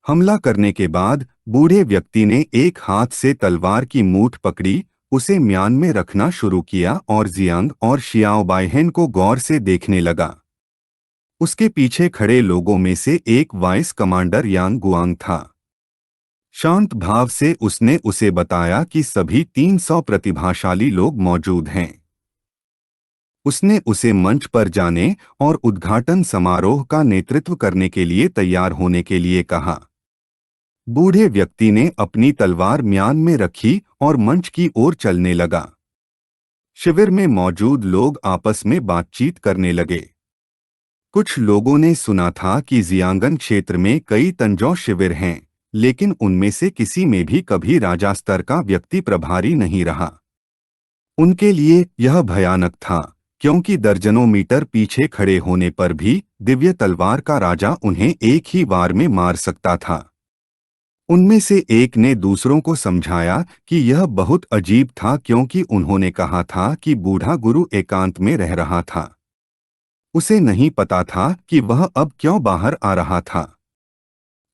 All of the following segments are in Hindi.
हमला करने के बाद बूढ़े व्यक्ति ने एक हाथ से तलवार की मूठ पकड़ी, उसे म्यान में रखना शुरू किया और जियांग और शियाओ बाइहेन को गौर से देखने लगा। उसके पीछे खड़े लोगों में से एक वाइस कमांडर यांग गुआंग था। शांत भाव से उसने उसे बताया कि सभी 300 प्रतिभाशाली लोग मौजूद हैं। उसने उसे मंच पर जाने और उद्घाटन समारोह का नेतृत्व करने के लिए तैयार होने के लिए कहा। बूढ़े व्यक्ति ने अपनी तलवार म्यान में रखी और मंच की ओर चलने लगा। शिविर में मौजूद लोग आपस में बातचीत करने लगे। कुछ लोगों ने सुना था कि जियांगन क्षेत्र में कई तंजौ शिविर हैं, लेकिन उनमें से किसी में भी कभी राजा स्तर का व्यक्ति प्रभारी नहीं रहा। उनके लिए यह भयानक था, क्योंकि दर्जनों मीटर पीछे खड़े होने पर भी दिव्य तलवार का राजा उन्हें एक ही वार में मार सकता था। उनमें से एक ने दूसरों को समझाया कि यह बहुत अजीब था, क्योंकि उन्होंने कहा था कि बूढ़ा गुरु एकांत में रह रहा था। उसे नहीं पता था कि वह अब क्यों बाहर आ रहा था।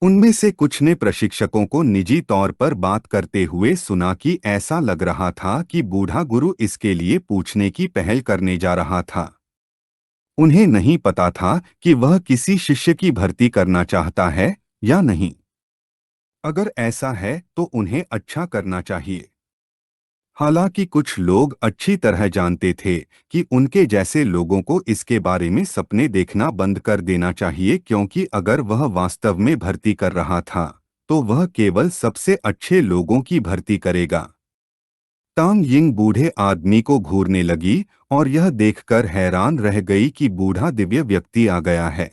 उनमें से कुछ ने प्रशिक्षकों को निजी तौर पर बात करते हुए सुना कि ऐसा लग रहा था कि बूढ़ा गुरु इसके लिए पूछने की पहल करने जा रहा था। उन्हें नहीं पता था कि वह किसी शिष्य की भर्ती करना चाहता है या नहीं। अगर ऐसा है तो उन्हें अच्छा करना चाहिए। हालांकि कुछ लोग अच्छी तरह जानते थे कि उनके जैसे लोगों को इसके बारे में सपने देखना बंद कर देना चाहिए, क्योंकि अगर वह वास्तव में भर्ती कर रहा था तो वह केवल सबसे अच्छे लोगों की भर्ती करेगा। तांग यिंग बूढ़े आदमी को घूरने लगी और यह देखकर हैरान रह गई कि बूढ़ा दिव्य व्यक्ति आ गया है।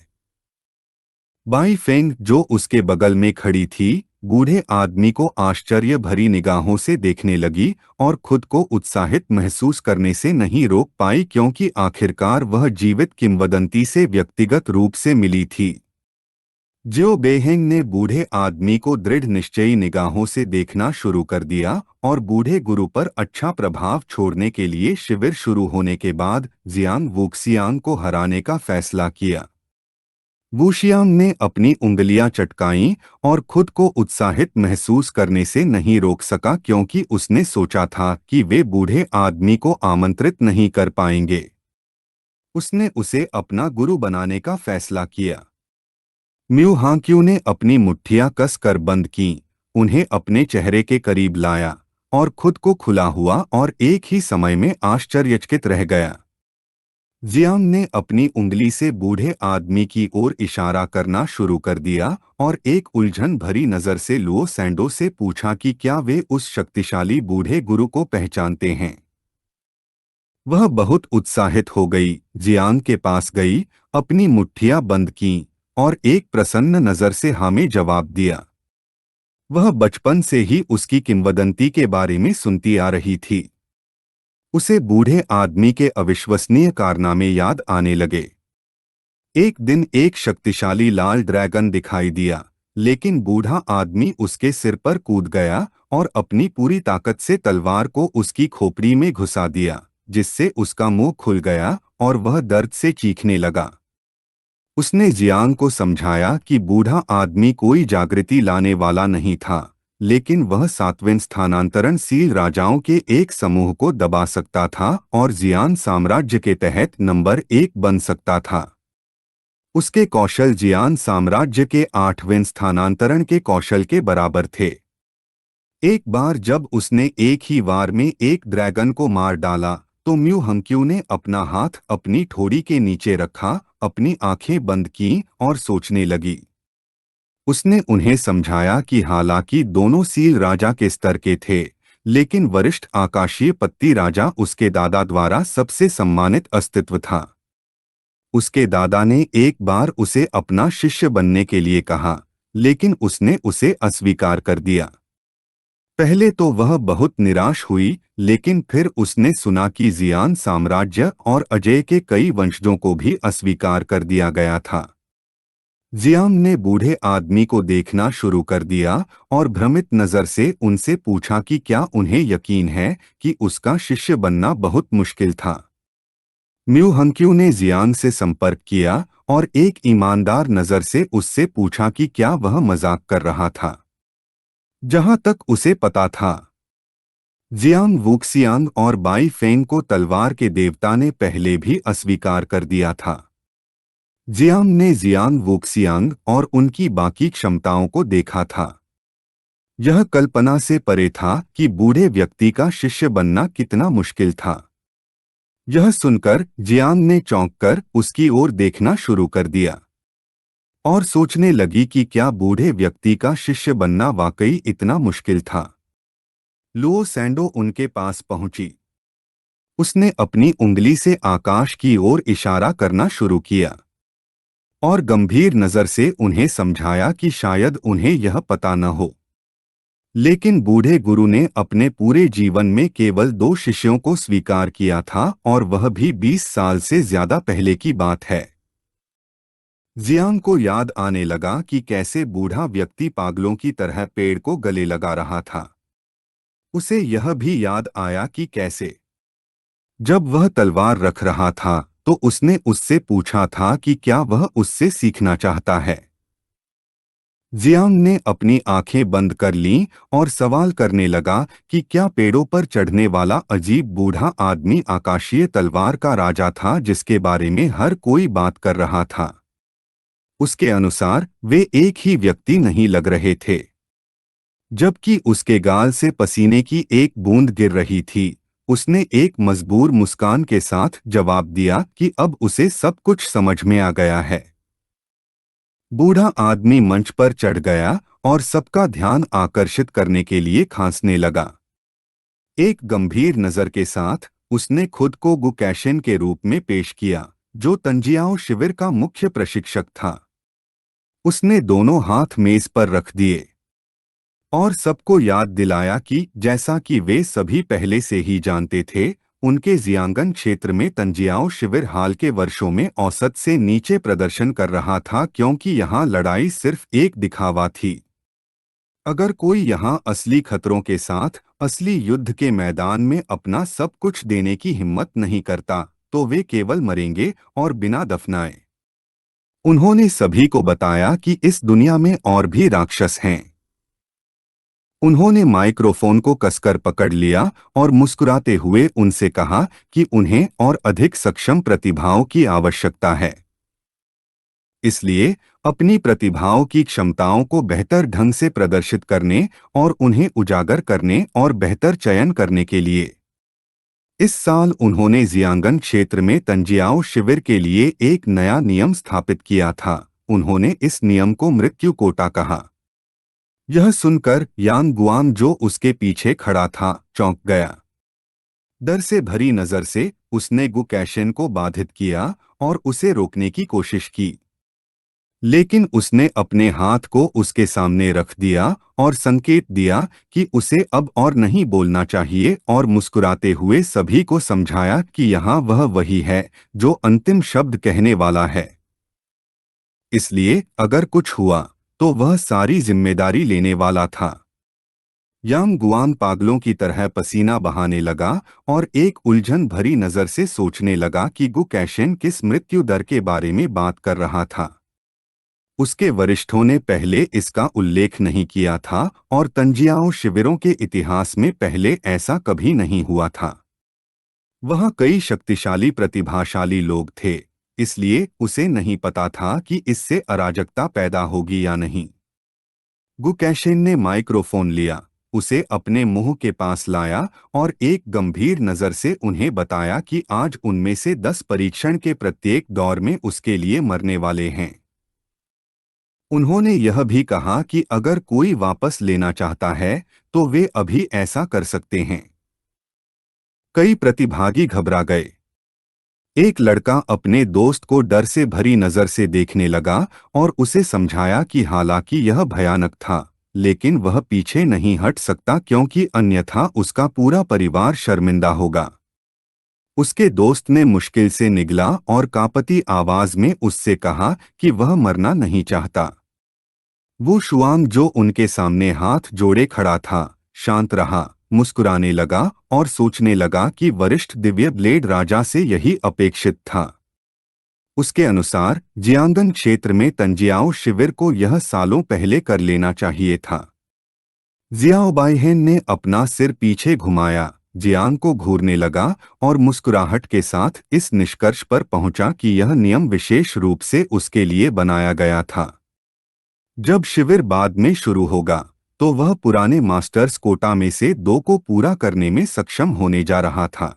बाई फेंग, जो उसके बगल में खड़ी थी, बूढ़े आदमी को आश्चर्य भरी निगाहों से देखने लगी और खुद को उत्साहित महसूस करने से नहीं रोक पाई, क्योंकि आखिरकार वह जीवित किंवदंती से व्यक्तिगत रूप से मिली थी। ज्यो बेहेंग ने बूढ़े आदमी को दृढ़ निश्चयी निगाहों से देखना शुरू कर दिया और बूढ़े गुरु पर अच्छा प्रभाव छोड़ने के लिए शिविर शुरू होने के बाद जियांग वूक्सियांग को हराने का फैसला किया। वूशियांग ने अपनी उंगलियां चटकाईं और खुद को उत्साहित महसूस करने से नहीं रोक सका, क्योंकि उसने सोचा था कि वे बूढ़े आदमी को आमंत्रित नहीं कर पाएंगे। उसने उसे अपना गुरु बनाने का फैसला किया। म्यू हांक्यू ने अपनी मुट्ठियां कस कर बंद कीं, उन्हें अपने चेहरे के करीब लाया और खुद को खुला हुआ और एक ही समय में आश्चर्यचकित रह गया। जियांग ने अपनी उंगली से बूढ़े आदमी की ओर इशारा करना शुरू कर दिया और एक उलझन भरी नजर से लुओ सैंडो से पूछा कि क्या वे उस शक्तिशाली बूढ़े गुरु को पहचानते हैं। वह बहुत उत्साहित हो गई, जियांग के पास गई, अपनी मुट्ठियां बंद कीं और एक प्रसन्न नजर से हाँ में जवाब दिया। वह बचपन से ही उसकी किंवदंती के बारे में सुनती आ रही थी। उसे बूढ़े आदमी के अविश्वसनीय कारनामे याद आने लगे। एक दिन एक शक्तिशाली लाल ड्रैगन दिखाई दिया, लेकिन बूढ़ा आदमी उसके सिर पर कूद गया और अपनी पूरी ताकत से तलवार को उसकी खोपड़ी में घुसा दिया, जिससे उसका मुंह खुल गया और वह दर्द से चीखने लगा। उसने जियांग को समझाया कि बूढ़ा आदमी कोई जागृति लाने वाला नहीं था, लेकिन वह 7वें स्थानांतरण सील राजाओं के एक समूह को दबा सकता था और जियान साम्राज्य के तहत नंबर 1 बन सकता था। उसके कौशल जियान साम्राज्य के 8वें स्थानांतरण के कौशल के बराबर थे। एक बार जब उसने एक ही वार में एक ड्रैगन को मार डाला तो म्यू हंक्यू ने अपना हाथ अपनी ठोड़ी के नीचे रखा, अपनी आंखें बंद कीं और सोचने लगी। उसने उन्हें समझाया कि हालांकि दोनों सील राजा के स्तर के थे, लेकिन वरिष्ठ आकाशीय पत्ती राजा उसके दादा द्वारा सबसे सम्मानित अस्तित्व था। उसके दादा ने एक बार उसे अपना शिष्य बनने के लिए कहा, लेकिन उसने उसे अस्वीकार कर दिया। पहले तो वह बहुत निराश हुई, लेकिन फिर उसने सुना कि जियान साम्राज्य और अजय के कई वंशजों को भी अस्वीकार कर दिया गया था। जियांग ने बूढ़े आदमी को देखना शुरू कर दिया और भ्रमित नजर से उनसे पूछा कि क्या उन्हें यकीन है कि उसका शिष्य बनना बहुत मुश्किल था। म्यू हंक्यू ने जियांग से संपर्क किया और एक ईमानदार नजर से उससे पूछा कि क्या वह मजाक कर रहा था। जहां तक उसे पता था, जियांग वुक्सियांग और बाई फेंग को तलवार के देवता ने पहले भी अस्वीकार कर दिया था। जियांग ने जियांग वुक्सियांग और उनकी बाकी क्षमताओं को देखा था। यह कल्पना से परे था कि बूढ़े व्यक्ति का शिष्य बनना कितना मुश्किल था। यह सुनकर जियांग ने चौंककर उसकी ओर देखना शुरू कर दिया और सोचने लगी कि क्या बूढ़े व्यक्ति का शिष्य बनना वाकई इतना मुश्किल था। लुओ सैंडो उनके पास पहुंची। उसने अपनी उंगली से आकाश की ओर इशारा करना शुरू किया और गंभीर नजर से उन्हें समझाया कि शायद उन्हें यह पता न हो, लेकिन बूढ़े गुरु ने अपने पूरे जीवन में केवल 2 शिष्यों को स्वीकार किया था और वह भी 20 साल से ज्यादा पहले की बात है। जियांग को याद आने लगा कि कैसे बूढ़ा व्यक्ति पागलों की तरह पेड़ को गले लगा रहा था। उसे यह भी याद आया कि कैसे जब वह तलवार रख रहा था तो उसने उससे पूछा था कि क्या वह उससे सीखना चाहता है। जियांग ने अपनी आंखें बंद कर लीं और सवाल करने लगा कि क्या पेड़ों पर चढ़ने वाला अजीब बूढ़ा आदमी आकाशीय तलवार का राजा था जिसके बारे में हर कोई बात कर रहा था। उसके अनुसार वे एक ही व्यक्ति नहीं लग रहे थे। जबकि उसके गाल से पसीने की एक बूंद गिर रही थी, उसने एक मजबूर मुस्कान के साथ जवाब दिया कि अब उसे सब कुछ समझ में आ गया है। बूढ़ा आदमी मंच पर चढ़ गया और सबका ध्यान आकर्षित करने के लिए खांसने लगा। एक गंभीर नजर के साथ उसने खुद को गुकैशिन के रूप में पेश किया, जो तंजियाओ शिविर का मुख्य प्रशिक्षक था। उसने दोनों हाथ मेज पर रख दिए और सबको याद दिलाया कि जैसा कि वे सभी पहले से ही जानते थे, उनके जियांगन क्षेत्र में तंजियाओ शिविर हाल के वर्षों में औसत से नीचे प्रदर्शन कर रहा था क्योंकि यहाँ लड़ाई सिर्फ एक दिखावा थी। अगर कोई यहाँ असली खतरों के साथ असली युद्ध के मैदान में अपना सब कुछ देने की हिम्मत नहीं करता, तो वे केवल मरेंगे और बिना दफनाए। उन्होंने सभी को बताया कि इस दुनिया में और भी राक्षस हैं। उन्होंने माइक्रोफोन को कसकर पकड़ लिया और मुस्कुराते हुए उनसे कहा कि उन्हें और अधिक सक्षम प्रतिभाओं की आवश्यकता है। इसलिए अपनी प्रतिभाओं की क्षमताओं को बेहतर ढंग से प्रदर्शित करने और उन्हें उजागर करने और बेहतर चयन करने के लिए इस साल उन्होंने जियांगन क्षेत्र में तंजियाओ शिविर के लिए एक नया नियम स्थापित किया था। उन्होंने इस नियम को मृत्यु कोटा कहा। यह सुनकर यांग गुआंग जो उसके पीछे खड़ा था चौंक गया। डर से भरी नजर से उसने गुकैशिन को बाधित किया और उसे रोकने की कोशिश की, लेकिन उसने अपने हाथ को उसके सामने रख दिया और संकेत दिया कि उसे अब और नहीं बोलना चाहिए और मुस्कुराते हुए सभी को समझाया कि यहाँ वह वही है जो अंतिम शब्द कहने वाला है। इसलिए अगर कुछ हुआ तो वह सारी जिम्मेदारी लेने वाला था। यांग गुआंग पागलों की तरह पसीना बहाने लगा और एक उलझन भरी नजर से सोचने लगा कि गुकैशिन किस मृत्यु दर के बारे में बात कर रहा था। उसके वरिष्ठों ने पहले इसका उल्लेख नहीं किया था और तंजियाओ शिविरों के इतिहास में पहले ऐसा कभी नहीं हुआ था। वहाँ कई शक्तिशाली प्रतिभाशाली लोग थे, इसलिए उसे नहीं पता था कि इससे अराजकता पैदा होगी या नहीं। गुकैशिन ने माइक्रोफोन लिया, उसे अपने मुंह के पास लाया और एक गंभीर नजर से उन्हें बताया कि आज उनमें से 10 परीक्षण के प्रत्येक दौर में उसके लिए मरने वाले हैं। उन्होंने यह भी कहा कि अगर कोई वापस लेना चाहता है तो वे अभी ऐसा कर सकते हैं। कई प्रतिभागी घबरा गए। एक लड़का अपने दोस्त को डर से भरी नजर से देखने लगा और उसे समझाया कि हालांकि यह भयानक था, लेकिन वह पीछे नहीं हट सकता क्योंकि अन्यथा उसका पूरा परिवार शर्मिंदा होगा। उसके दोस्त ने मुश्किल से निगला और कांपती आवाज में उससे कहा कि वह मरना नहीं चाहता। वो शुआंग जो उनके सामने हाथ जोड़े खड़ा था, शांत रहा, मुस्कुराने लगा और सोचने लगा कि वरिष्ठ दिव्य ब्लेड राजा से यही अपेक्षित था। उसके अनुसार जियांगन क्षेत्र में तंजियाओ शिविर को यह सालों पहले कर लेना चाहिए था। जियाओ बाइहेन ने अपना सिर पीछे घुमाया, जियांग को घूरने लगा और मुस्कुराहट के साथ इस निष्कर्ष पर पहुंचा कि यह नियम विशेष रूप से उसके लिए बनाया गया था। जब शिविर बाद में शुरू होगा तो वह पुराने मास्टर्स कोटा में से 2 को पूरा करने में सक्षम होने जा रहा था।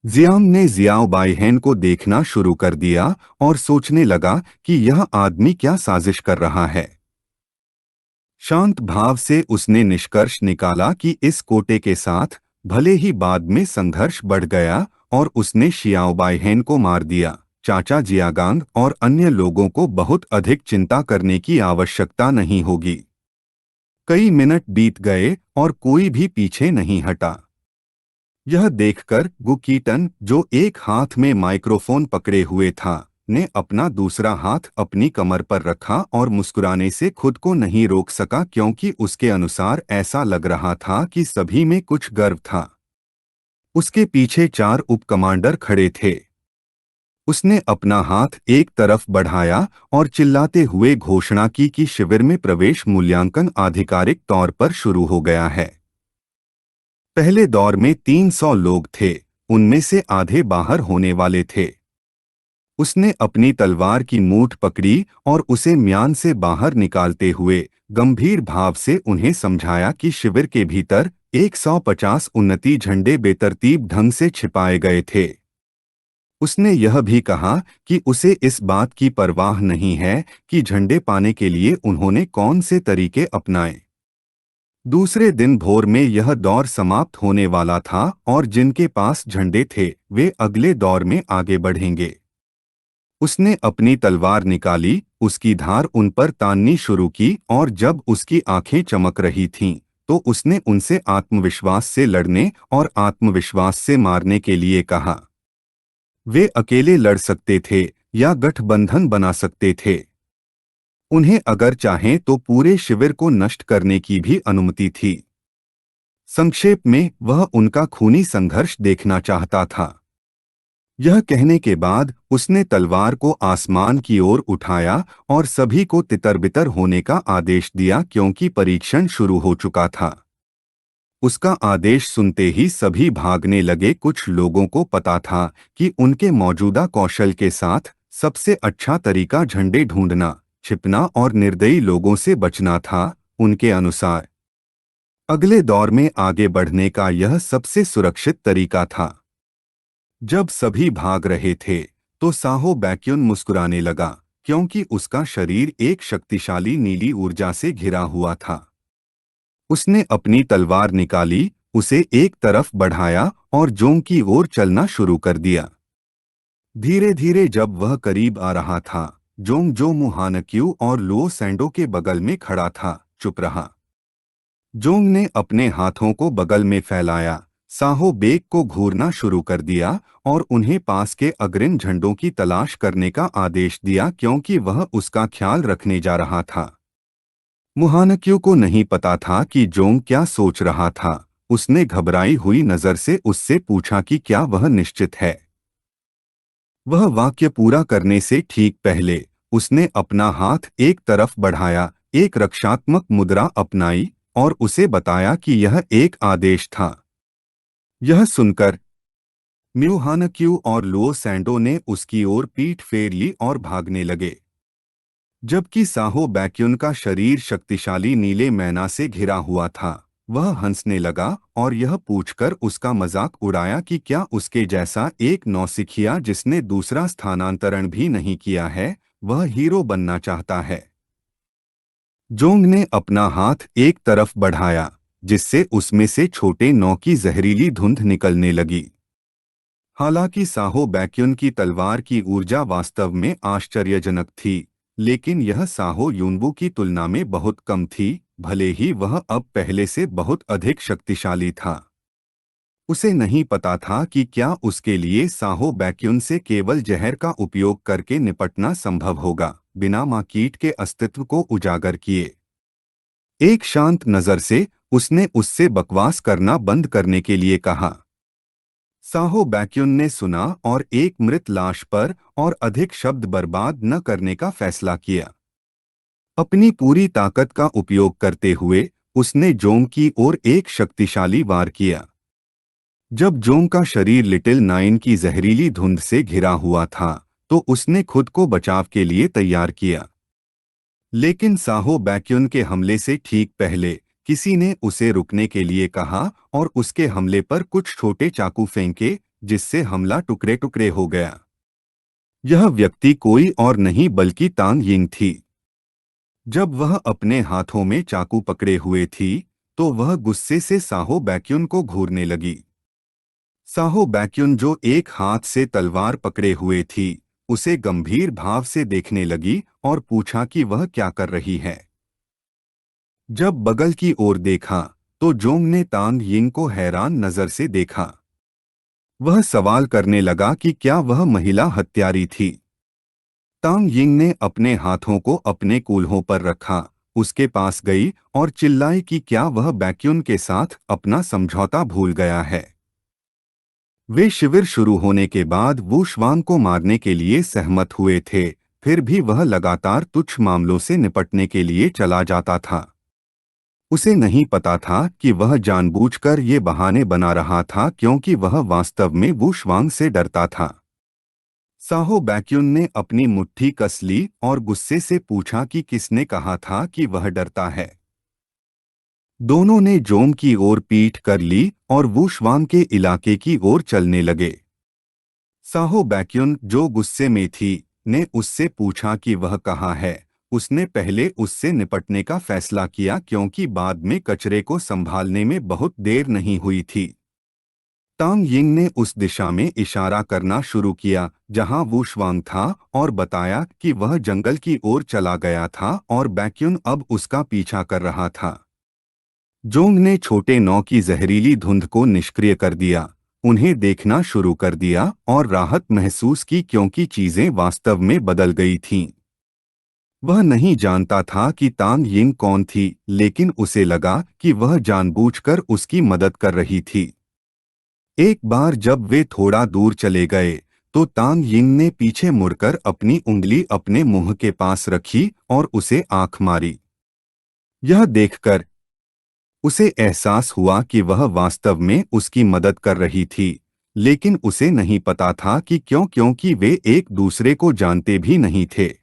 जियांग ने जियाओ बाइहेन को देखना शुरू कर दिया और सोचने लगा कि यह आदमी क्या साजिश कर रहा है। शांत भाव से उसने निष्कर्ष निकाला कि इस कोटे के साथ भले ही बाद में संघर्ष बढ़ गया और उसने शियाओ बाइहेन को मार दिया, चाचा जियागांग और अन्य लोगों को बहुत अधिक चिंता करने की आवश्यकता नहीं होगी। कई मिनट बीत गए और कोई भी पीछे नहीं हटा। यह देखकर गुकीटन, जो एक हाथ में माइक्रोफोन पकड़े हुए था, ने अपना दूसरा हाथ अपनी कमर पर रखा और मुस्कुराने से खुद को नहीं रोक सका क्योंकि उसके अनुसार ऐसा लग रहा था कि सभी में कुछ गर्व था। उसके पीछे 4 उप कमांडर खड़े थे। उसने अपना हाथ एक तरफ बढ़ाया और चिल्लाते हुए घोषणा की कि शिविर में प्रवेश मूल्यांकन आधिकारिक तौर पर शुरू हो गया है। पहले दौर में 300 लोग थे, उनमें से आधे बाहर होने वाले थे। उसने अपनी तलवार की मूठ पकड़ी और उसे म्यान से बाहर निकालते हुए गंभीर भाव से उन्हें समझाया कि शिविर के भीतर 150 उन्नति झंडे बेतरतीब ढंग से छिपाए गए थे। उसने यह भी कहा कि उसे इस बात की परवाह नहीं है कि झंडे पाने के लिए उन्होंने कौन से तरीके अपनाए। दूसरे दिन भोर में यह दौर समाप्त होने वाला था और जिनके पास झंडे थे वे अगले दौर में आगे बढ़ेंगे। उसने अपनी तलवार निकाली, उसकी धार उन पर ताननी शुरू की और जब उसकी आंखें चमक रही थीं, तो उसने उनसे आत्मविश्वास से लड़ने और आत्मविश्वास से मारने के लिए कहा। वे अकेले लड़ सकते थे या गठबंधन बना सकते थे। उन्हें अगर चाहें तो पूरे शिविर को नष्ट करने की भी अनुमति थी। संक्षेप में वह उनका खूनी संघर्ष देखना चाहता था। यह कहने के बाद उसने तलवार को आसमान की ओर उठाया और सभी को तितर-बितर होने का आदेश दिया क्योंकि परीक्षण शुरू हो चुका था। उसका आदेश सुनते ही सभी भागने लगे। कुछ लोगों को पता था कि उनके मौजूदा कौशल के साथ सबसे अच्छा तरीका झंडे ढूंढना, छिपना और निर्दयी लोगों से बचना था। उनके अनुसार अगले दौर में आगे बढ़ने का यह सबसे सुरक्षित तरीका था। जब सभी भाग रहे थे तो साहो बैक्यून मुस्कुराने लगा क्योंकि उसका शरीर एक शक्तिशाली नीली ऊर्जा से घिरा हुआ था। उसने अपनी तलवार निकाली, उसे एक तरफ बढ़ाया और जोंग की ओर चलना शुरू कर दिया। धीरे धीरे जब वह करीब आ रहा था, जोंग, जो मुहानक्यू और लो सैंडो के बगल में खड़ा था, चुप रहा। जोंग ने अपने हाथों को बगल में फैलाया, साहो बेग को घूरना शुरू कर दिया और उन्हें पास के अग्रिम झंडों की तलाश करने का आदेश दिया क्योंकि वह उसका ख्याल रखने जा रहा था। मुहानक्यू को नहीं पता था कि जोंग क्या सोच रहा था। उसने घबराई हुई नजर से उससे पूछा कि क्या वह निश्चित है। वह वाक्य पूरा करने से ठीक पहले उसने अपना हाथ एक तरफ बढ़ाया, एक रक्षात्मक मुद्रा अपनाई और उसे बताया कि यह एक आदेश था। यह सुनकर म्यूहानक्यू और लो सैंडो ने उसकी ओर पीठ फेर ली और भागने लगे, जबकि साहो बैक्यून का शरीर शक्तिशाली नीले मैना से घिरा हुआ था। वह हंसने लगा और यह पूछकर उसका मजाक उड़ाया कि क्या उसके जैसा एक नौसिखिया जिसने दूसरा स्थानांतरण भी नहीं किया है, वह हीरो बनना चाहता है। जोंग ने अपना हाथ एक तरफ बढ़ाया, जिससे उसमें से छोटे नौ की जहरीली धुंध निकलने लगी। हालांकि साहो बैक्यून की तलवार की ऊर्जा वास्तव में आश्चर्यजनक थी, लेकिन यह साहो यूनवू की तुलना में बहुत कम थी, भले ही वह अब पहले से बहुत अधिक शक्तिशाली था। उसे नहीं पता था कि क्या उसके लिए साहो बैक्यून से केवल जहर का उपयोग करके निपटना संभव होगा, बिना माकीट के अस्तित्व को उजागर किए। एक शांत नजर से उसने उससे बकवास करना बंद करने के लिए कहा। साहो बैक्युन ने सुना और एक मृत लाश पर और अधिक शब्द बर्बाद न करने का फैसला किया। अपनी पूरी ताकत का उपयोग करते हुए उसने जोंग की ओर एक शक्तिशाली वार किया। जब जोंग का शरीर लिटिल नाइन की जहरीली धुंध से घिरा हुआ था तो उसने खुद को बचाव के लिए तैयार किया। लेकिन साहो बैक्युन के हमले से ठीक पहले किसी ने उसे रुकने के लिए कहा और उसके हमले पर कुछ छोटे चाकू फेंके, जिससे हमला टुकड़े टुकड़े हो गया। यह व्यक्ति कोई और नहीं बल्कि तांग यिंग थी। जब वह अपने हाथों में चाकू पकड़े हुए थी तो वह गुस्से से साहो बैक्युन को घूरने लगी। साहो बैक्युन जो एक हाथ से तलवार पकड़े हुए थी उसे गंभीर भाव से देखने लगी और पूछा कि वह क्या कर रही है। जब बगल की ओर देखा तो जोंग ने तांग यिंग को हैरान नजर से देखा। वह सवाल करने लगा कि क्या वह महिला हत्यारी थी। तांग यिंग ने अपने हाथों को अपने कूल्हों पर रखा, उसके पास गई और चिल्लाई कि क्या वह बैक्युन के साथ अपना समझौता भूल गया है। वे शिविर शुरू होने के बाद वू श्वांग को मारने के लिए सहमत हुए थे, फिर भी वह लगातार तुच्छ मामलों से निपटने के लिए चला जाता था। उसे नहीं पता था कि वह जानबूझकर ये बहाने बना रहा था क्योंकि वह वास्तव में वू श्वांग से डरता था। साहो बैक्युन ने अपनी मुट्ठी कस ली और गुस्से से पूछा कि किसने कहा था कि वह डरता है। दोनों ने जोंग की ओर पीठ कर ली और वू श्वांग के इलाके की ओर चलने लगे। साहो बैक्युन, जो गुस्से में थी, ने उससे पूछा कि वह कहाँ है। उसने पहले उससे निपटने का फैसला किया क्योंकि बाद में कचरे को संभालने में बहुत देर नहीं हुई थी। तांग यिंग ने उस दिशा में इशारा करना शुरू किया जहां वू श्वांग था और बताया कि वह जंगल की ओर चला गया था और बैक्युन अब उसका पीछा कर रहा था। जोंग ने छोटे नौ की जहरीली धुंध को निष्क्रिय कर दिया, उन्हें देखना शुरू कर दिया और राहत महसूस की क्योंकि चीजें वास्तव में बदल गई थीं। वह नहीं जानता था कि तांग यिंग कौन थी, लेकिन उसे लगा कि वह जानबूझकर उसकी मदद कर रही थी। एक बार जब वे थोड़ा दूर चले गए तो तांग यिंग ने पीछे मुड़कर अपनी उंगली अपने मुंह के पास रखी और उसे आंख मारी। यह देखकर उसे एहसास हुआ कि वह वास्तव में उसकी मदद कर रही थी, लेकिन उसे नहीं पता था कि क्यों, क्योंकि वे एक दूसरे को जानते भी नहीं थे।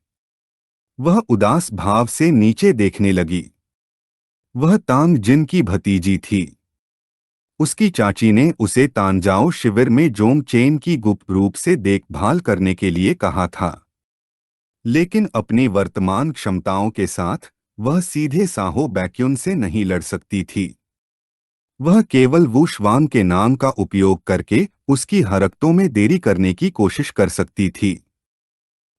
वह उदास भाव से नीचे देखने लगी। वह तांग जिन की भतीजी थी। उसकी चाची ने उसे तानजाओ शिविर में जोंग चेन की गुप्त रूप से देखभाल करने के लिए कहा था, लेकिन अपनी वर्तमान क्षमताओं के साथ वह सीधे साहो बैक्युन से नहीं लड़ सकती थी। वह केवल वू श्वांग के नाम का उपयोग करके उसकी हरकतों में देरी करने की कोशिश कर सकती थी।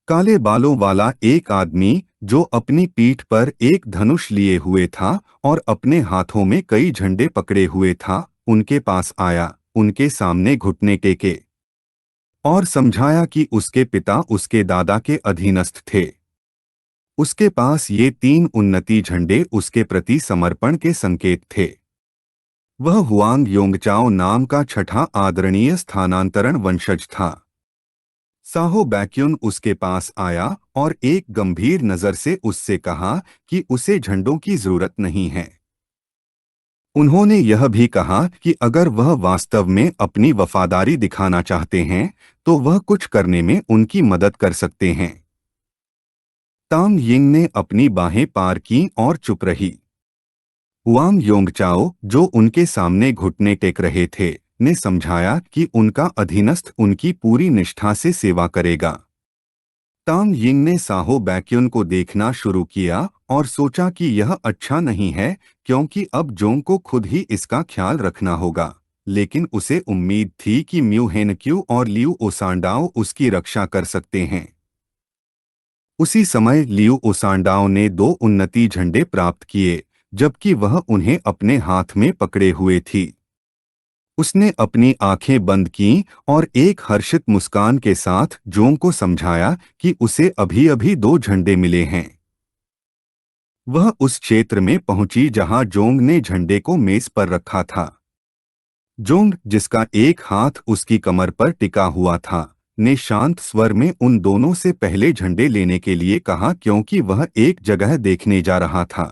काले बालों वाला एक आदमी जो अपनी पीठ पर एक धनुष लिए हुए था और अपने हाथों में कई झंडे पकड़े हुए था, उनके पास आया, उनके सामने घुटने टेके और समझाया कि उसके पिता उसके दादा के अधीनस्थ थे। उसके पास ये 3 उन्नति झंडे उसके प्रति समर्पण के संकेत थे। वह हुआंग योंगचाओ नाम का छठा आदरणीय स्थानांतरण वंशज था। साहो बैक्युन उसके पास आया और एक गंभीर नजर से उससे कहा कि उसे झंडों की जरूरत नहीं है। उन्होंने यह भी कहा कि अगर वह वास्तव में अपनी वफादारी दिखाना चाहते हैं तो वह कुछ करने में उनकी मदद कर सकते हैं। तांग यिंग ने अपनी बाहें पार की और चुप रही। हुआंग योंगचाओ, जो उनके सामने घुटने टेक रहे थे, ने समझाया कि उनका अधीनस्थ उनकी पूरी निष्ठा से सेवा करेगा। तांग यिंग ने साहो बैक्युन को देखना शुरू किया और सोचा कि यह अच्छा नहीं है क्योंकि अब जोंग को खुद ही इसका ख्याल रखना होगा, लेकिन उसे उम्मीद थी कि म्यू हेनक्यू और लियू ओसांडाओ उसकी रक्षा कर सकते हैं। उसी समय लियू ओसांडाओ ने 2 उन्नति झंडे प्राप्त किए, जबकि वह उन्हें अपने हाथ में पकड़े हुए थी। उसने अपनी आंखें बंद कीं और एक हर्षित मुस्कान के साथ जोंग को समझाया कि उसे अभी-अभी 2 झंडे मिले हैं। वह उस क्षेत्र में पहुंची जहां जोंग ने झंडे को मेज पर रखा था। जोंग, जिसका एक हाथ उसकी कमर पर टिका हुआ था, ने शांत स्वर में उन दोनों से पहले झंडे लेने के लिए कहा क्योंकि वह एक जगह देखने जा रहा था।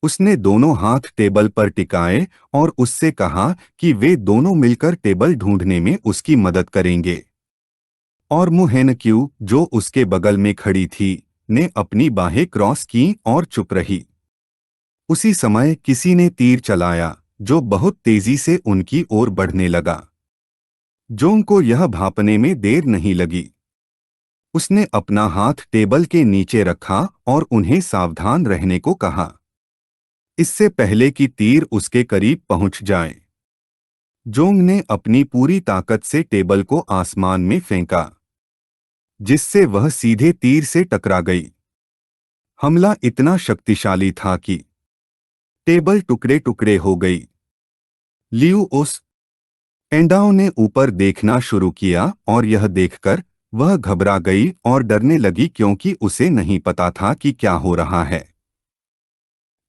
उसने दोनों हाथ टेबल पर टिकाए और उससे कहा कि वे दोनों मिलकर टेबल ढूंढने में उसकी मदद करेंगे। और मुहेनक्यू, जो उसके बगल में खड़ी थी, ने अपनी बाहें क्रॉस की और चुप रही। उसी समय किसी ने तीर चलाया, जो बहुत तेजी से उनकी ओर बढ़ने लगा। जोंग को यह भांपने में देर नहीं लगी। उसने अपना हाथ टेबल के नीचे रखा और उन्हें सावधान रहने को कहा, इससे पहले कि तीर उसके करीब पहुंच जाए। जोंग ने अपनी पूरी ताकत से टेबल को आसमान में फेंका, जिससे वह सीधे तीर से टकरा गई। हमला इतना शक्तिशाली था कि टेबल टुकड़े टुकड़े हो गई। लियू उस एंडाओ ने ऊपर देखना शुरू किया और यह देखकर वह घबरा गई और डरने लगी क्योंकि उसे नहीं पता था कि क्या हो रहा है।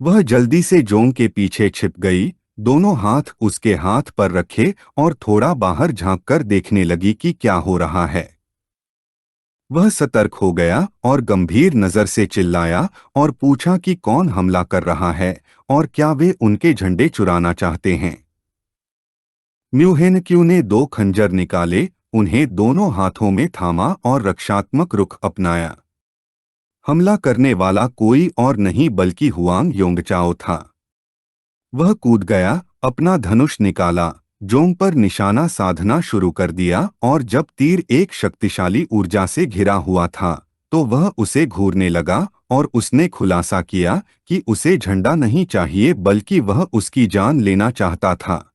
वह जल्दी से जोंग के पीछे छिप गई, दोनों हाथ उसके हाथ पर रखे और थोड़ा बाहर झांककर देखने लगी कि क्या हो रहा है। वह सतर्क हो गया और गंभीर नजर से चिल्लाया और पूछा कि कौन हमला कर रहा है और क्या वे उनके झंडे चुराना चाहते हैं। म्यूहेनक्यू ने दो खंजर निकाले, उन्हें दोनों हाथों में थामा और रक्षात्मक रुख अपनाया। हमला करने वाला कोई और नहीं बल्कि हुआंग योंगचाओ था। वह कूद गया, अपना धनुष निकाला, जोंग पर निशाना साधना शुरू कर दिया और जब तीर एक शक्तिशाली ऊर्जा से घिरा हुआ था, तो वह उसे घूरने लगा और उसने खुलासा किया कि उसे झंडा नहीं चाहिए बल्कि वह उसकी जान लेना चाहता था।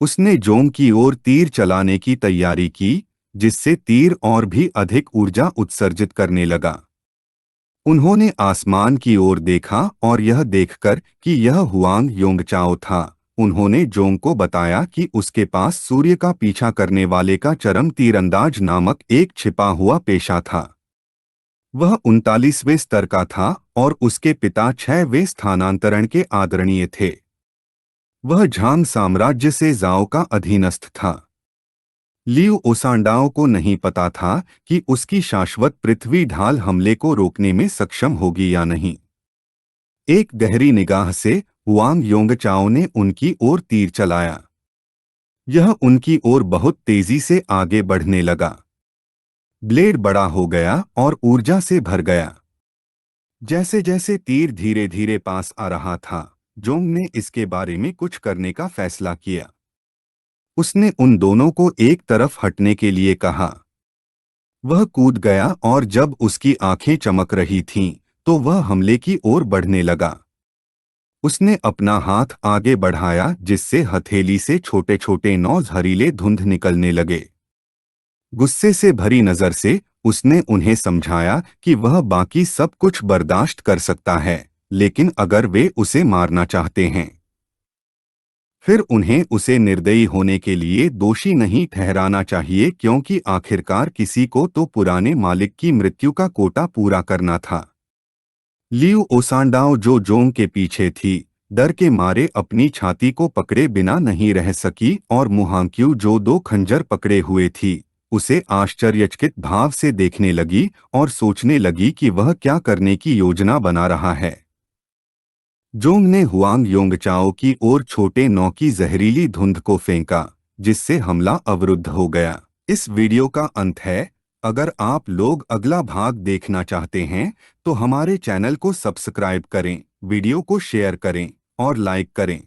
उसने जोंग की ओर तीर चलाने की तैयारी की, जिससे तीर और भी अधिक ऊर्जा उत्सर्जित करने लगा। उन्होंने आसमान की ओर देखा और यह देखकर कि यह हुआंग योंगचाओ था, उन्होंने जोंग को बताया कि उसके पास सूर्य का पीछा करने वाले का चरम तीरंदाज नामक एक छिपा हुआ पेशा था। वह 39वें स्तर का था और उसके पिता 6वें स्थानांतरण के आदरणीय थे। वह झांग साम्राज्य से जाओ का अधीनस्थ था। लियू ओसांडाओ को नहीं पता था कि उसकी शाश्वत पृथ्वी ढाल हमले को रोकने में सक्षम होगी या नहीं। एक गहरी निगाह से हुआंग योंगचाओ ने उनकी ओर तीर चलाया। यह उनकी ओर बहुत तेजी से आगे बढ़ने लगा। ब्लेड बड़ा हो गया और ऊर्जा से भर गया। जैसे जैसे तीर धीरे धीरे पास आ रहा था, जोंग ने इसके बारे में कुछ करने का फैसला किया। उसने उन दोनों को एक तरफ हटने के लिए कहा। वह कूद गया और जब उसकी आंखें चमक रही थीं, तो वह हमले की ओर बढ़ने लगा। उसने अपना हाथ आगे बढ़ाया जिससे हथेली से छोटे छोटे 9 जहरीले धुंध निकलने लगे। गुस्से से भरी नजर से उसने उन्हें समझाया कि वह बाकी सब कुछ बर्दाश्त कर सकता है, लेकिन अगर वे उसे मारना चाहते हैं, फिर उन्हें उसे निर्दयी होने के लिए दोषी नहीं ठहराना चाहिए क्योंकि आखिरकार किसी को तो पुराने मालिक की मृत्यु का कोटा पूरा करना था। लियू ओसांडाओ, जो जोंग के पीछे थी, डर के मारे अपनी छाती को पकड़े बिना नहीं रह सकी और मुहांक्यू, जो दो खंजर पकड़े हुए थी, उसे आश्चर्यचकित भाव से देखने लगी और सोचने लगी कि वह क्या करने की योजना बना रहा है। जोंग ने हुआंग योंगचाओ की ओर छोटे नौ की जहरीली धुंध को फेंका, जिससे हमला अवरुद्ध हो गया। इस वीडियो का अंत है। अगर आप लोग अगला भाग देखना चाहते हैं तो हमारे चैनल को सब्सक्राइब करें, वीडियो को शेयर करें और लाइक करें।